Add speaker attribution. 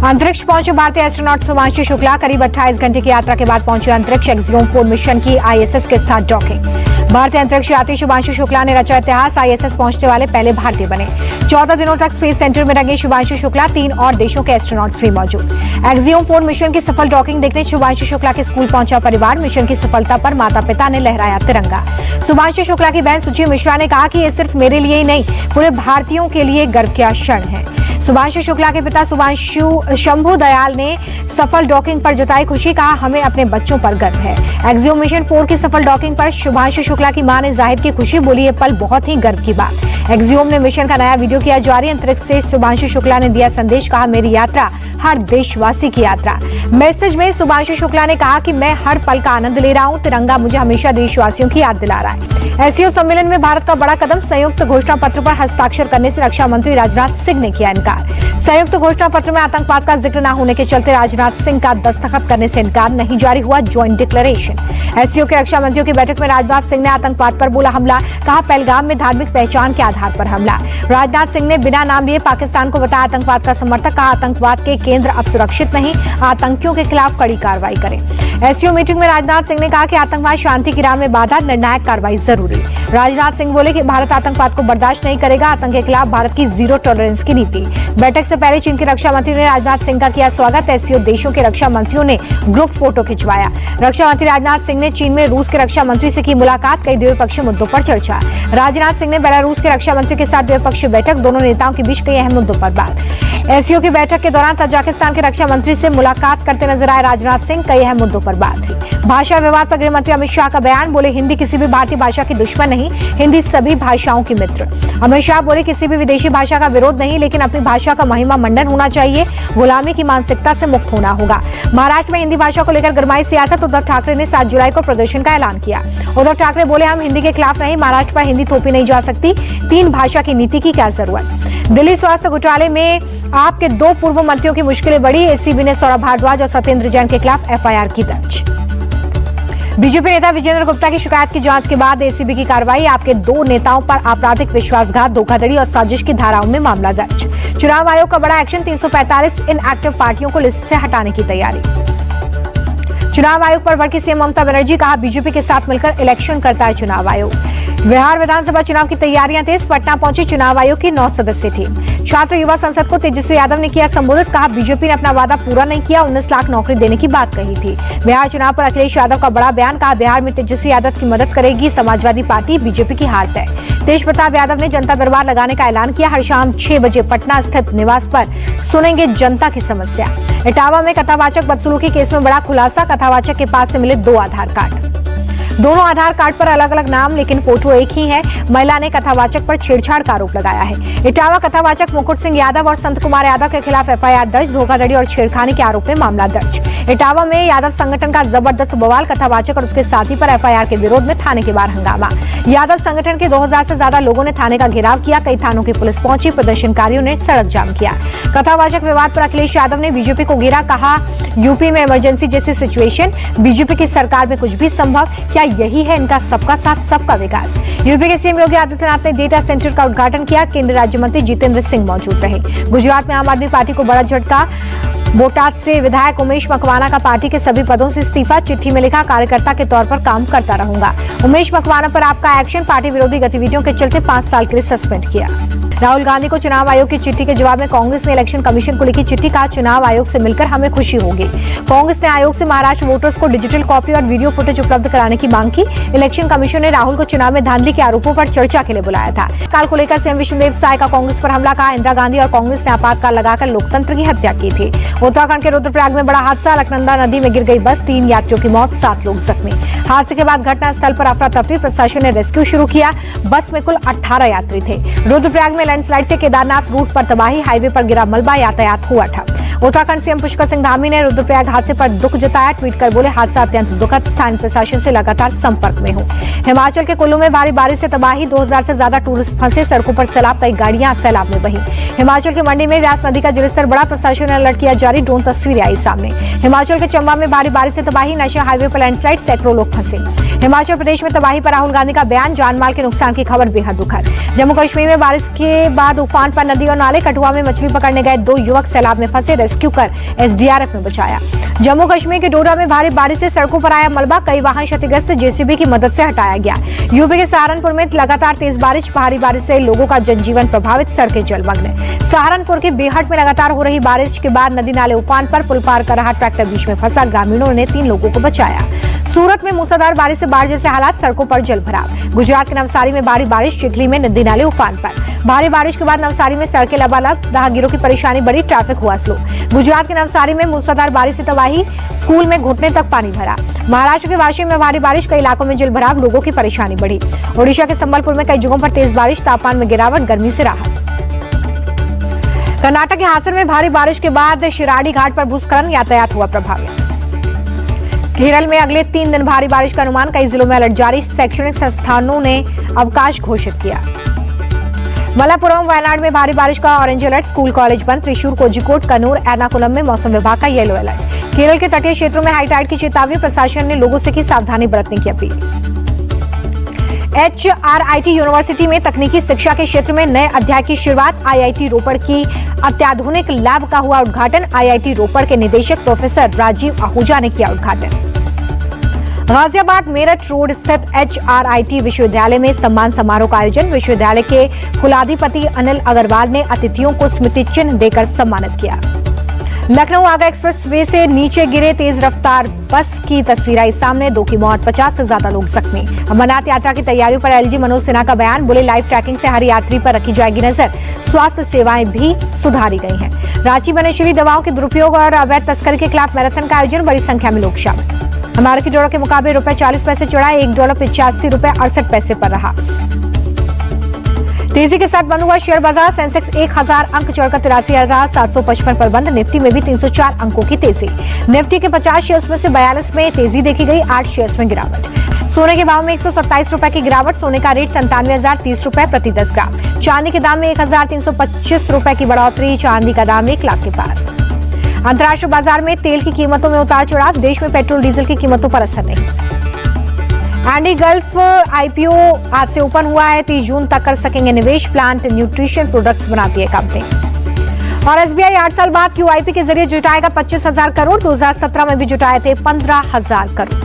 Speaker 1: अंतरिक्ष पहुंचे भारतीय एस्ट्रोनॉट शुभांशु शुक्ला। करीब 28 घंटे की यात्रा के बाद पहुंचे अंतरिक्ष। एक्सियोम 4 मिशन की आईएसएस के साथ डॉकिंग। भारतीय अंतरिक्ष यात्री शुभांशु शुक्ला ने रचा इतिहास। आईएसएस पहुंचने वाले पहले भारतीय बने। 14 दिनों तक स्पेस सेंटर में रहे शुभांशु शुक्ला। 3 और देशों के एस्ट्रोनॉट्स भी मौजूद। एक्सियोम 4 मिशन की सफल डॉकिंग देखने शुभांशु शुक्ला के स्कूल पहुंचा परिवार। मिशन की सफलता पर माता पिता ने लहराया तिरंगा। शुभांशु शुक्ला की बहन सुची मिश्रा ने कहा कि ये सिर्फ मेरे लिए ही नहीं, पूरे भारतीयों के लिए गर्व का क्षण है। शुभांशु शुक्ला के पिता शुभांशु शंभू दयाल ने सफल डॉकिंग पर जताई खुशी। कहा, हमें अपने बच्चों पर गर्व है। एक्सियोम मिशन 4 की सफल डॉकिंग पर शुभांशु शुक्ला की मां ने जाहिर की खुशी। बोली, ये पल बहुत ही गर्व की बात। एक्सियोम ने मिशन का नया वीडियो किया जारी। अंतरिक्ष से शुभांशु शुक्ला ने दिया संदेश। कहा, मेरी यात्रा हर देशवासी की यात्रा। मैसेज में शुभांशु शुक्ला ने कहा कि मैं हर पल का आनंद ले रहा हूं। तिरंगा मुझे हमेशा देशवासियों की याद दिला रहा है। एससीओ सम्मेलन में भारत का बड़ा कदम। संयुक्त घोषणा पत्र पर हस्ताक्षर करने से रक्षा मंत्री राजनाथ सिंह ने किया इनकार। संयुक्त घोषणा पत्र में आतंकवाद का जिक्र न होने के चलते राजनाथ सिंह का दस्तखत करने से इनकार। नहीं जारी हुआ ज्वाइंट डिक्लेरेशन। एससीओ के रक्षा मंत्रियों की बैठक में राजनाथ सिंह ने आतंकवाद पर बोला हमला। कहा, पहलगाम में धार्मिक पहचान के आधार पर हमला। राजनाथ सिंह ने बिना नाम लिए पाकिस्तान को बताया आतंकवाद का समर्थक। कहा, आतंकवाद के केंद्र अब सुरक्षित नहीं, आतंकियों के खिलाफ कड़ी कार्रवाई करें। एससीओ मीटिंग में राजनाथ सिंह ने कहा कि आतंकवाद शांति की राह में बाधा, निर्णायक कार्रवाई जरूरी। राजनाथ सिंह बोले कि भारत आतंकवाद को बर्दाश्त नहीं करेगा। आतंक के खिलाफ भारत की जीरो टॉलरेंस की नीति। बैठक से पहले चीन के रक्षा मंत्री ने राजनाथ सिंह का किया स्वागत। एससीओ देशों के रक्षा मंत्रियों ने ग्रुप फोटो खिंचवाया। रक्षा मंत्री राजनाथ सिंह ने चीन में रूस के रक्षा मंत्री से की मुलाकात। कई द्विपक्षीय मुद्दों पर चर्चा। राजनाथ सिंह ने बेलारूस के रक्षा मंत्री के साथ द्विपक्षीय बैठक। दोनों नेताओं के बीच कई अहम मुद्दों पर बात। एससीओ की बैठक के दौरान तजाकिस्तान के रक्षा मंत्री से मुलाकात करते नजर आए राजनाथ सिंह। कई अहम मुद्दों पर बात थी। भाषा विवाद पर गृह मंत्री अमित शाह का बयान। बोले, हिंदी किसी भी भारतीय भाषा की दुश्मन नहीं, हिंदी सभी भाषाओं की मित्र। अमित शाह बोले, किसी भी विदेशी भाषा का विरोध नहीं, लेकिन अपनी भाषा का महिमा मंडन होना चाहिए। गुलामी की मानसिकता से मुक्त होना होगा। महाराष्ट्र में हिंदी भाषा को लेकर गरमाई सियासत। उद्धव ठाकरे ने 7 जुलाई को प्रदर्शन का ऐलान किया। उद्धव ठाकरे बोले, हम हिंदी के खिलाफ नहीं, महाराष्ट्र पर हिंदी थोपी नहीं जा सकती। 3 भाषा की नीति की क्या जरूरत। दिल्ली स्वास्थ्य घोटाले में आपके 2 पूर्व मंत्रियों की मुश्किलें बढ़ी। एसीबी ने सौरभ भारद्वाज और सत्येंद्र जैन के खिलाफ एफआईआर की दर्ज। बीजेपी नेता विजेंद्र गुप्ता की शिकायत की जांच के बाद एसीबी की कार्रवाई। आपके 2 नेताओं पर आपराधिक विश्वासघात, धोखाधड़ी और साजिश की धाराओं में मामला दर्ज। चुनाव आयोग का बड़ा एक्शन। 345 इनएक्टिव पार्टियों को लिस्ट से हटाने की तैयारी। चुनाव आयोग पर भड़की सीएम ममता बनर्जी। कहा, बीजेपी के साथ मिलकर इलेक्शन करता है चुनाव आयोग। बिहार विधानसभा चुनाव की तैयारियां तेज। पटना पहुंची चुनाव आयोग की 9 सदस्यीय टीम। छात्र युवा संसद को तेजस्वी यादव ने किया संबोधित। कहा, बीजेपी ने अपना वादा पूरा नहीं किया। 19 लाख नौकरी देने की बात कही थी। बिहार चुनाव पर अखिलेश यादव का बड़ा बयान। कहा, बिहार में तेजस्वी यादव की मदद करेगी समाजवादी पार्टी। बीजेपी की हार तय। तेज प्रताप यादव ने जनता दरबार लगाने का ऐलान किया। हर शाम 6 बजे पटना स्थित निवास पर सुनेंगे जनता की समस्या। इटावा में कथावाचक बदसलूकी केस में बड़ा खुलासा। कथावाचक के पास से मिले 2 आधार कार्ड। दोनों आधार कार्ड पर अलग अलग नाम, लेकिन फोटो एक ही है। महिला ने कथावाचक पर छेड़छाड़ का आरोप लगाया है। इटावा कथावाचक मुकुट सिंह यादव और संत कुमार यादव के खिलाफ एफआईआर दर्ज। धोखाधड़ी और छेड़खानी के आरोप में मामला दर्ज। इटावा में यादव संगठन का जबरदस्त बवाल। कथावाचक और उसके साथी पर एफआईआर के विरोध में थाने के बाहर हंगामा। यादव संगठन के 2000 से ज्यादा लोगों ने थाने का घेराव किया। कई थानों की पुलिस पहुंची। प्रदर्शनकारियों ने सड़क जाम किया। कथावाचक विवाद पर अखिलेश यादव ने बीजेपी को घेरा। कहा, यूपी में इमरजेंसी जैसी सिचुएशन, बीजेपी की सरकार में कुछ भी संभव। क्या यही है इनका सबका साथ सबका विकास। यूपी के सीएम योगी आदित्यनाथ ने डेटा सेंटर का उद्घाटन किया। केंद्रीय राज्य मंत्री जितेंद्र सिंह मौजूद रहे। गुजरात में आम आदमी पार्टी को बड़ा झटका। बोटाद से विधायक उमेश मकवाना का पार्टी के सभी पदों से इस्तीफा। चिट्ठी में लिखा, कार्यकर्ता के तौर पर काम करता रहूंगा। उमेश मकवाना पर आपका एक्शन। पार्टी विरोधी गतिविधियों के चलते 5 साल के लिए सस्पेंड किया। राहुल गांधी को चुनाव आयोग की चिट्ठी के जवाब में कांग्रेस ने इलेक्शन कमीशन को लिखी चिट्ठी। कहा, चुनाव आयोग से मिलकर हमें खुशी होगी। कांग्रेस ने आयोग से महाराष्ट्र वोटर्स को डिजिटल कॉपी और वीडियो फुटेज उपलब्ध कराने की मांग की। इलेक्शन कमीशन ने राहुल को चुनाव में धांधली के आरोपों पर चर्चा के लिए बुलाया था। काल को लेकर सीएम विष्णुदेव साय का कांग्रेस पर हमला। कहा, इंदिरा गांधी और कांग्रेस ने आपातकाल लगाकर लोकतंत्र की हत्या की थी। उत्तराखंड के रुद्रप्रयाग में बड़ा हादसा। अलकनंदा नदी में गिर गई बस। 3 यात्रियों की मौत, 7 लोग जख्मी। हादसे के बाद घटनास्थल पर अफरा तफरी। प्रशासन ने रेस्क्यू शुरू किया। बस में कुल 18 यात्री थे। रुद्रप्रयाग में लैंडस्लाइड से केदारनाथ रूट पर तबाही। हाईवे पर गिरा मलबा। यातायात हुआ ठप। उत्तराखंड सीएम पुष्कर सिंह धामी ने रुद्रप्रयाग हादसे पर दुख जताया। ट्वीट कर बोले, हादसा अत्यंत दुखद। स्थानीय प्रशासन से लगातार संपर्क में हूं। हिमाचल के कुल्लू में भारी बारिश से तबाही। 2000 से ज्यादा टूरिस्ट फंसे। सड़कों पर सैलाब। कई गाड़ियां सैलाब में बही। हिमाचल के मंडी में व्यास नदी का जलस्तर बढ़ा। प्रशासन ने अलर्ट किया जारी। ड्रोन तस्वीरें आई सामने। हिमाचल के चंबा में भारी बारिश से तबाही। नेशनल हाईवे पर लैंडस्लाइड। सैकड़ों लोग फंसे। हिमाचल प्रदेश में तबाही पर राहुल गांधी का बयान, जानमाल के नुकसान की खबर बेहद दुखद। जम्मू कश्मीर में बारिश के बाद उफान पर नदी और नाले। कठुआ में मछली पकड़ने गए 2 युवक सैलाब में फंसे, रेस्क्यू कर एसडीआरएफ में बचाया। जम्मू कश्मीर के डोडा में भारी बारिश से सड़कों पर आया मलबा, कई वाहन क्षतिग्रस्त, जेसीबी की मदद से हटाया गया। यूपी के सहारनपुर में लगातार तेज बारिश, भारी बारिश से लोगों का जनजीवन प्रभावित, सड़कें जलमग्न। सहारनपुर के बेहट में लगातार हो रही बारिश के बाद नदी नाले उफान पर, पुल पार कर रहा ट्रैक्टर बीच में फंसा, ग्रामीणों ने 3 लोगों को बचाया। सूरत में मूसलाधार बारिश से बाढ़ जैसे हालात, सड़कों पर जलभराव। गुजरात के नवसारी में भारी बारिश, चिखली में नदी नाले उफान पर। भारी बारिश के बाद नवसारी में सड़कें लबालब, राहगीरों की परेशानी बढ़ी, ट्रैफिक हुआ स्लो। गुजरात के नवसारी में मूसलाधार बारिश से तबाही, स्कूल में घुटने तक पानी भरा। महाराष्ट्र के वाशी में भारी बारिश, कई इलाकों में जलभराव, लोगों की परेशानी बढ़ी। ओडिशा के संबलपुर में कई जगहों पर तेज बारिश, तापमान में गिरावट, गर्मी से राहत। कर्नाटक के हासन में भारी बारिश के बाद शिराडी घाट पर भूस्खलन, यातायात हुआ प्रभावित। केरल में अगले 3 दिन भारी बारिश का अनुमान, कई जिलों में अलर्ट जारी, शैक्षणिक संस्थानों ने अवकाश घोषित किया। मलप्पुरम वायनाड में भारी बारिश का ऑरेंज अलर्ट, स्कूल कॉलेज बंद। त्रिशूर, कोझिकोड, कन्नूर, एर्नाकुलम में मौसम विभाग का येलो अलर्ट। केरल के तटीय क्षेत्रों में हाई टाइड की चेतावनी, प्रशासन ने लोगों से की सावधानी बरतने की अपील। HRIT यूनिवर्सिटी में तकनीकी शिक्षा के क्षेत्र में नए अध्याय की शुरुआत, IIT रोपड़ की अत्याधुनिक लैब का हुआ उद्घाटन। IIT रोपड़ के निदेशक प्रोफेसर राजीव आहूजा ने किया उद्घाटन। गाजियाबाद मेरठ रोड स्थित HRIT विश्वविद्यालय में सम्मान समारोह का आयोजन, विश्वविद्यालय के कुलाधिपति अनिल अग्रवाल ने अतिथियों को स्मृति चिन्ह देकर सम्मानित किया। लखनऊ आगरा एक्सप्रेस वे से नीचे गिरे तेज रफ्तार बस की तस्वीर आई सामने, 2 की मौत, 50 से ज्यादा लोग जख्मी। अमरनाथ यात्रा की तैयारियों पर LG मनोज सिन्हा का बयान, बोले लाइव ट्रैकिंग से हर यात्री पर रखी जाएगी नजर, स्वास्थ्य सेवाएं भी सुधारी गई हैं। रांची में नशीली दवाओं के दुरुपयोग और अवैध तस्करी के खिलाफ मैराथन का आयोजन, बड़ी संख्या में लोग शामिल। अमेरिकी डॉलर के मुकाबले ₹40 चढ़ा, $1 ₹85.68 पर रहा। तेजी के साथ बंद हुआ शेयर बाजार, सेंसेक्स 1000 अंक चढ़कर 83,755 पर बंद। निफ्टी में भी 304 अंकों की तेजी। निफ्टी के 50 शेयर्स में से 42 में तेजी देखी गई, 8 शेयर्स में गिरावट। सोने के भाव में 127 रुपए की गिरावट, सोने का रेट 97,030 रुपए प्रति 10 ग्राम। चांदी के दाम में 1,325 रुपए की बढ़ोतरी, चांदी का दाम 1 लाख के पार। अंतर्राष्ट्रीय बाजार में तेल की कीमतों में उतार चढ़ाव, देश में पेट्रोल डीजल की कीमतों पर असर नहीं। एंडी गल्फ IPO आज से ओपन हुआ है, 30 जून तक कर सकेंगे निवेश, प्लांट न्यूट्रिशन प्रोडक्ट्स बनाती है कंपनी। और SBI 8 साल बाद QIP के जरिए जुटाएगा 25,000 करोड़, 2017 में भी जुटाए थे 15,000 करोड़।